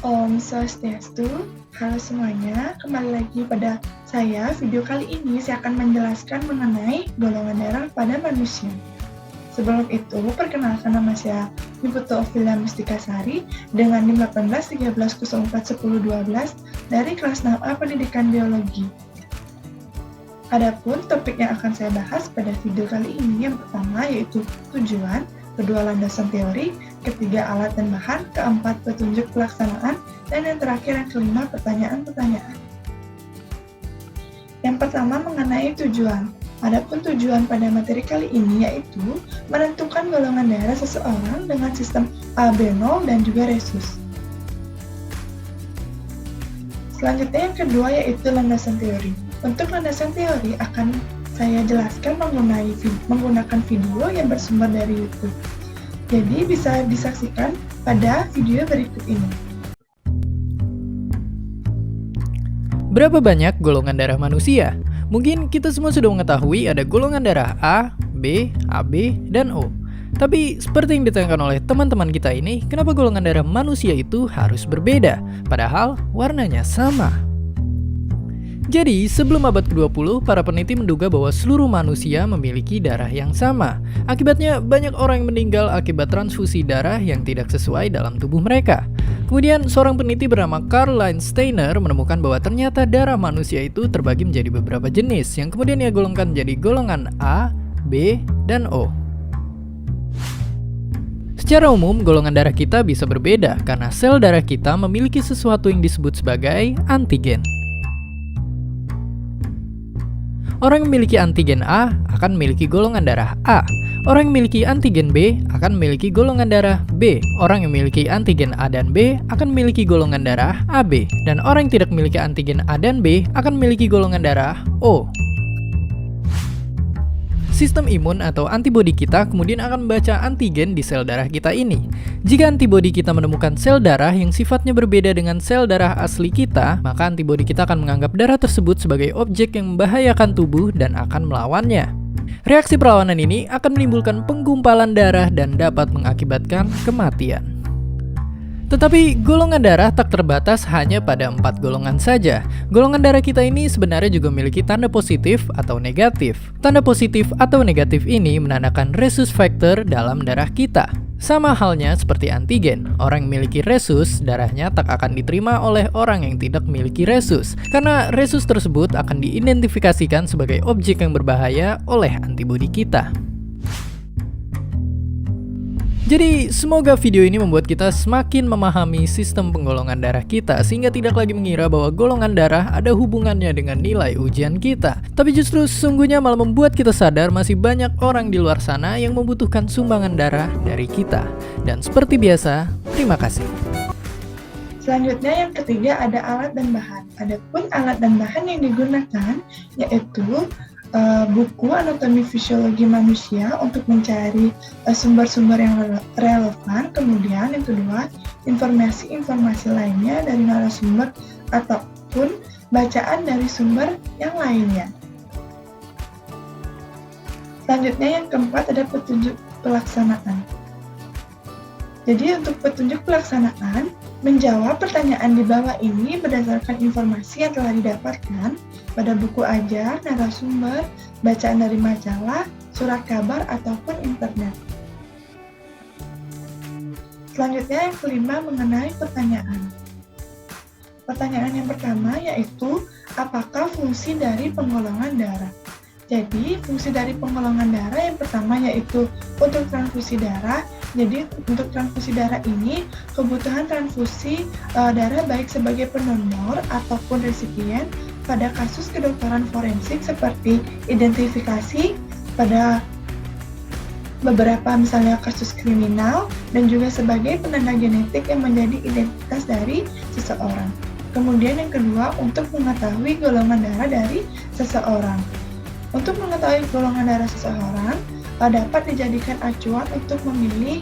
Om Swastiastu, halo semuanya, kembali lagi pada saya. Video kali ini saya akan menjelaskan mengenai golongan darah pada manusia. Sebelum itu, perkenalkan nama saya Niputu Ofilia Mustikasari dengan NIM 18 13 04 10 12 dari kelas 6A Pendidikan Biologi. Adapun topik yang akan saya bahas pada video kali ini yang pertama yaitu tujuan, kedua landasan teori, ketiga alat dan bahan, keempat petunjuk pelaksanaan, dan yang terakhir yang kelima pertanyaan-pertanyaan. Yang pertama mengenai tujuan. Adapun tujuan pada materi kali ini yaitu menentukan golongan darah seseorang dengan sistem AB0 dan juga resus. Selanjutnya yang kedua yaitu landasan teori. Untuk landasan teori akan saya jelaskan menggunakan video yang bersumber dari YouTube. Jadi bisa disaksikan pada video berikut ini. Berapa banyak golongan darah manusia? Mungkin kita semua sudah mengetahui ada golongan darah A, B, AB, dan O. Tapi seperti yang ditanyakan oleh teman-teman kita ini, kenapa golongan darah manusia itu harus berbeda? Padahal warnanya sama. Jadi, sebelum abad ke-20, para peneliti menduga bahwa seluruh manusia memiliki darah yang sama. Akibatnya, banyak orang yang meninggal akibat transfusi darah yang tidak sesuai dalam tubuh mereka. Kemudian, seorang peneliti bernama Karl-Heinz Steiner menemukan bahwa ternyata darah manusia itu terbagi menjadi beberapa jenis, yang kemudian ia golongkan menjadi golongan A, B, dan O. Secara umum, golongan darah kita bisa berbeda karena sel darah kita memiliki sesuatu yang disebut sebagai antigen. Orang yang memiliki antigen A akan memiliki golongan darah A. Orang yang memiliki antigen B akan memiliki golongan darah B. Orang yang memiliki antigen A dan B akan memiliki golongan darah AB. Dan orang yang tidak memiliki antigen A dan B akan memiliki golongan darah O. Sistem imun atau antibodi kita kemudian akan membaca antigen di sel darah kita ini. Jika antibodi kita menemukan sel darah yang sifatnya berbeda dengan sel darah asli kita, maka antibodi kita akan menganggap darah tersebut sebagai objek yang membahayakan tubuh dan akan melawannya. Reaksi perlawanan ini akan menimbulkan penggumpalan darah dan dapat mengakibatkan kematian. Tetapi golongan darah tak terbatas hanya pada 4 golongan saja. Golongan darah kita ini sebenarnya juga memiliki tanda positif atau negatif. Tanda positif atau negatif ini menandakan resus faktor dalam darah kita. Sama halnya seperti antigen, orang yang memiliki resus, darahnya tak akan diterima oleh orang yang tidak memiliki resus. Karena resus tersebut akan diidentifikasikan sebagai objek yang berbahaya oleh antibodi kita. Jadi, semoga video ini membuat kita semakin memahami sistem penggolongan darah kita sehingga tidak lagi mengira bahwa golongan darah ada hubungannya dengan nilai ujian kita. Tapi justru sesungguhnya malah membuat kita sadar masih banyak orang di luar sana yang membutuhkan sumbangan darah dari kita. Dan seperti biasa, terima kasih. Selanjutnya yang ketiga ada alat dan bahan. Adapun alat dan bahan yang digunakan yaitu buku anatomi fisiologi manusia untuk mencari sumber-sumber yang relevan. Kemudian yang kedua, informasi-informasi lainnya dari narasumber ataupun bacaan dari sumber yang lainnya. Selanjutnya yang keempat ada petunjuk pelaksanaan. Jadi untuk petunjuk pelaksanaan, menjawab pertanyaan di bawah ini berdasarkan informasi yang telah didapatkan pada buku ajar, narasumber, bacaan dari majalah, surat kabar, ataupun internet. Selanjutnya yang kelima mengenai pertanyaan. Pertanyaan yang pertama yaitu, apakah fungsi dari penggolongan darah? Jadi, fungsi dari penggolongan darah yang pertama yaitu untuk transfusi darah. Jadi, untuk transfusi darah ini, kebutuhan transfusi darah baik sebagai pendonor ataupun resipien pada kasus kedokteran forensik seperti identifikasi pada beberapa misalnya kasus kriminal dan juga sebagai penanda genetik yang menjadi identitas dari seseorang. Kemudian yang kedua, untuk mengetahui golongan darah dari seseorang. Untuk mengetahui golongan darah seseorang, dapat dijadikan acuan untuk memilih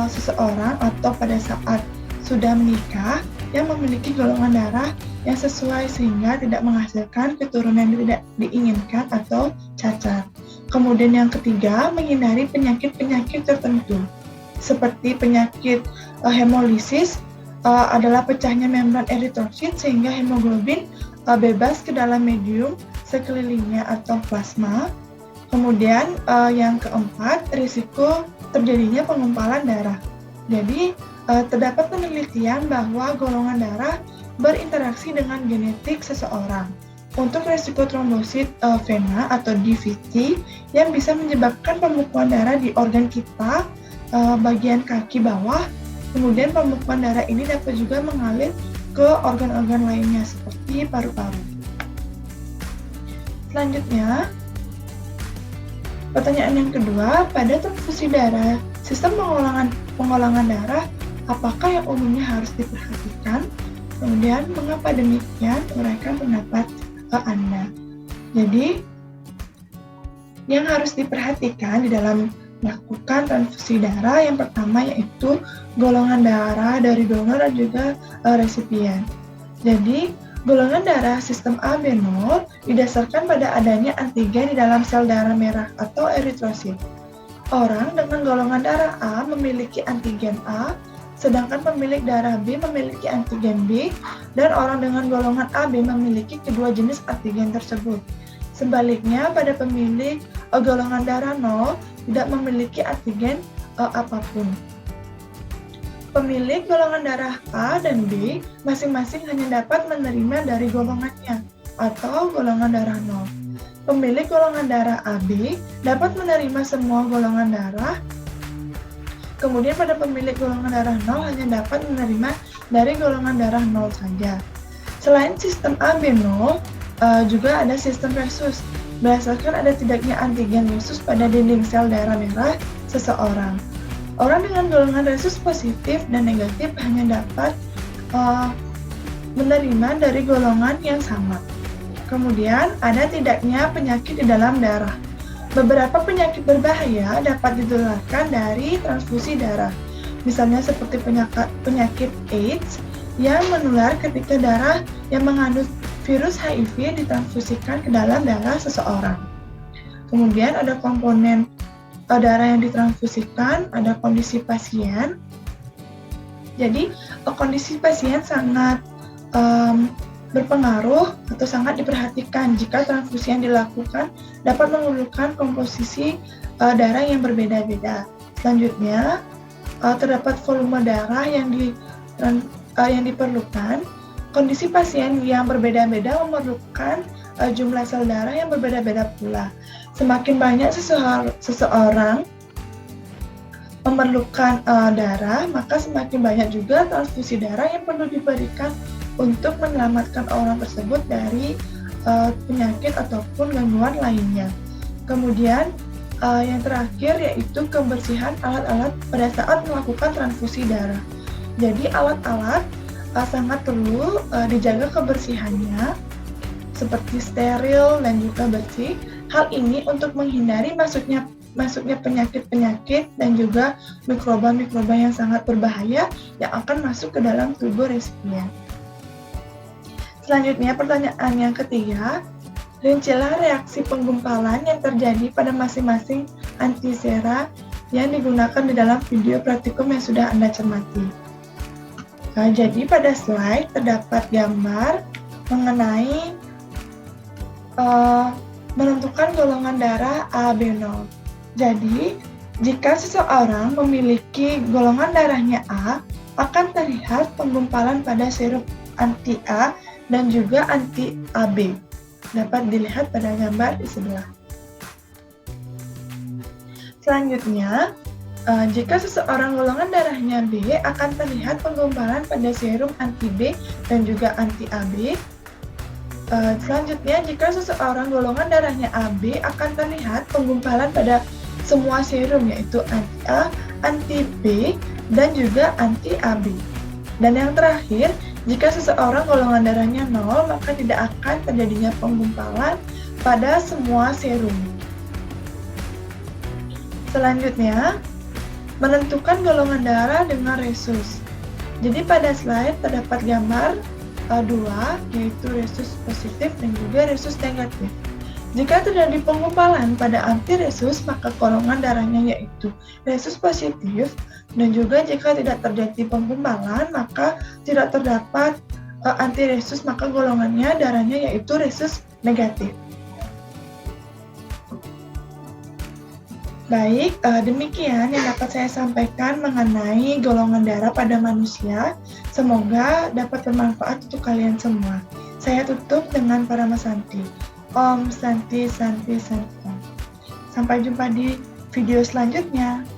seseorang atau pada saat sudah menikah yang memiliki golongan darah yang sesuai sehingga tidak menghasilkan keturunan yang tidak diinginkan atau cacat. Kemudian yang ketiga, menghindari penyakit-penyakit tertentu seperti penyakit hemolisis adalah pecahnya membran eritrosit sehingga hemoglobin bebas ke dalam medium sekelilingnya atau plasma. Kemudian yang keempat, risiko terjadinya penggumpalan darah. Jadi terdapat penelitian bahwa golongan darah berinteraksi dengan genetik seseorang. Untuk risiko trombosit vena atau DVT yang bisa menyebabkan pembekuan darah di organ kita bagian kaki bawah, kemudian pembekuan darah ini dapat juga mengalir ke organ-organ lainnya seperti paru-paru. Selanjutnya, pertanyaan yang kedua, pada transfusi darah, sistem penggolangan darah, apakah yang umumnya harus diperhatikan? Kemudian, mengapa demikian? Uraikan pendapat Anda. Jadi, yang harus diperhatikan di dalam melakukan transfusi darah, yang pertama yaitu golongan darah dari donor dan juga resipien. Jadi, golongan darah sistem AB0 didasarkan pada adanya antigen di dalam sel darah merah atau eritrosit. Orang dengan golongan darah A memiliki antigen A, sedangkan pemilik darah B memiliki antigen B, dan orang dengan golongan AB memiliki kedua jenis antigen tersebut. Sebaliknya, pada pemilik golongan darah 0 tidak memiliki antigen apapun. Pemilik golongan darah A dan B masing-masing hanya dapat menerima dari golongannya atau golongan darah 0. Pemilik golongan darah AB dapat menerima semua golongan darah. Kemudian pada pemilik golongan darah 0 hanya dapat menerima dari golongan darah 0 saja. Selain sistem AB0, juga ada sistem resus. Berdasarkan ada tidaknya antigen resus pada dinding sel darah merah seseorang. Orang dengan golongan resus positif dan negatif hanya dapat menerima dari golongan yang sama. Kemudian ada tidaknya penyakit di dalam darah. Beberapa penyakit berbahaya dapat ditularkan dari transfusi darah. Misalnya seperti penyakit AIDS yang menular ketika darah yang mengandung virus HIV ditransfusikan ke dalam darah seseorang. Kemudian ada komponen darah yang ditransfusikan, ada kondisi pasien. Jadi kondisi pasien sangat berpengaruh atau sangat diperhatikan jika transfusi yang dilakukan dapat memerlukan komposisi darah yang berbeda-beda. Selanjutnya, terdapat volume darah yang diperlukan. Kondisi pasien yang berbeda-beda memerlukan jumlah sel darah yang berbeda-beda pula. Semakin banyak seseorang memerlukan darah, maka semakin banyak juga transfusi darah yang perlu diberikan untuk menyelamatkan orang tersebut dari penyakit ataupun gangguan lainnya. Kemudian yang terakhir yaitu kebersihan alat-alat pada saat melakukan transfusi darah. Jadi alat-alat sangat perlu dijaga kebersihannya seperti steril dan juga bersih. Hal ini untuk menghindari masuknya penyakit-penyakit dan juga mikroba-mikroba yang sangat berbahaya yang akan masuk ke dalam tubuh resipien. Selanjutnya pertanyaan yang ketiga, rincilah reaksi penggumpalan yang terjadi pada masing-masing antisera yang digunakan di dalam video praktikum yang sudah Anda cermati. Jadi pada slide terdapat gambar mengenai menentukan golongan darah AB0. Jadi, jika seseorang memiliki golongan darahnya A, akan terlihat penggumpalan pada serum anti-A dan juga anti-AB. Dapat dilihat pada gambar di sebelah. Selanjutnya, jika seseorang golongan darahnya B, akan terlihat penggumpalan pada serum anti-B dan juga anti-AB. Selanjutnya, jika seseorang golongan darahnya AB, akan terlihat penggumpalan pada semua serum yaitu anti-A, anti-B, dan juga anti-AB. Dan yang terakhir, jika seseorang golongan darahnya 0, maka tidak akan terjadinya penggumpalan pada semua serum. Selanjutnya, menentukan golongan darah dengan resus. Jadi pada slide terdapat gambar dua, yaitu resus positif dan juga resus negatif. Jika terjadi penggumpalan pada antiresus, maka golongan darahnya yaitu resus positif, Dan juga jika tidak terjadi penggumpalan, maka tidak terdapat antiresus, maka golongannya darahnya yaitu resus negatif. Baik, demikian yang dapat saya sampaikan mengenai golongan darah pada manusia. Semoga dapat bermanfaat untuk kalian semua. Saya tutup dengan Parama Santi. Om Santi Santi Santi. Sampai jumpa di video selanjutnya.